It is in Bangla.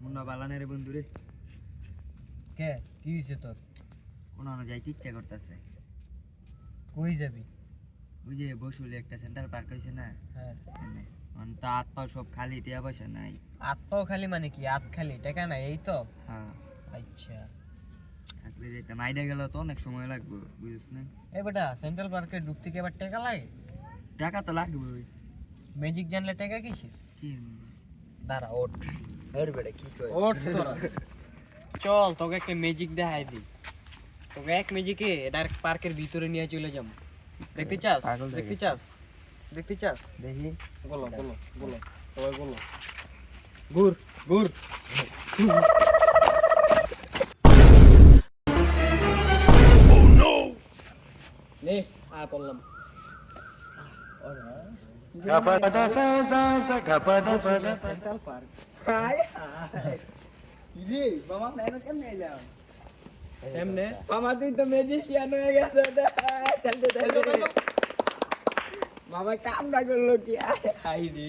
মুন্না বালানে রে বন্ধু রে। কে কি হইছে তোর? কোন যাইতে ইচ্ছা করতেছে। কই যাবি? ওই যে বসুলে একটা সেন্ট্রাল পার্ক হইছে না, হ্যাঁ এনে তো হাত পা সব খালি, টিয়া পয়সা নাই। হাত পাও খালি মানে কি? হাত খালি টাকা নাই এই তো? হ্যাঁ আচ্ছা থাকলে যেতাম। আইডিয়া গেল তো অনেক সময় লাগবে, বুঝিস না? এই বেটা সেন্ট্রাল পার্কে ঢুকতে কি আবার টাকা লাগে? টাকা তো লাগবে। ম্যাজিক জানলে টাকা কিসের? কি দাঁড়া ওঠ। এর বেটা কি কয়? ওঠ তোরা। চল তোকে একটা ম্যাজিক দেখাই দিই। তোকে এক ম্যাজিকে ডাইরেক্ট পার্কের ভিতরে নিয়ে চলে যাব। দেখতে চাস? পাগল দেখে। দেখতে চাস? দেখতে চাস? দেখি বলো বলো বলো সবাই বলো। ঘুর ঘুর। নে আয় পড়লাম। Central park. রে মামা নাইনো কেমনে এলাম? এমনে মামা তুই তো ম্যাজিশিয়ান হয়ে গেছে। মামা কাম না করলো কি? হাই রে।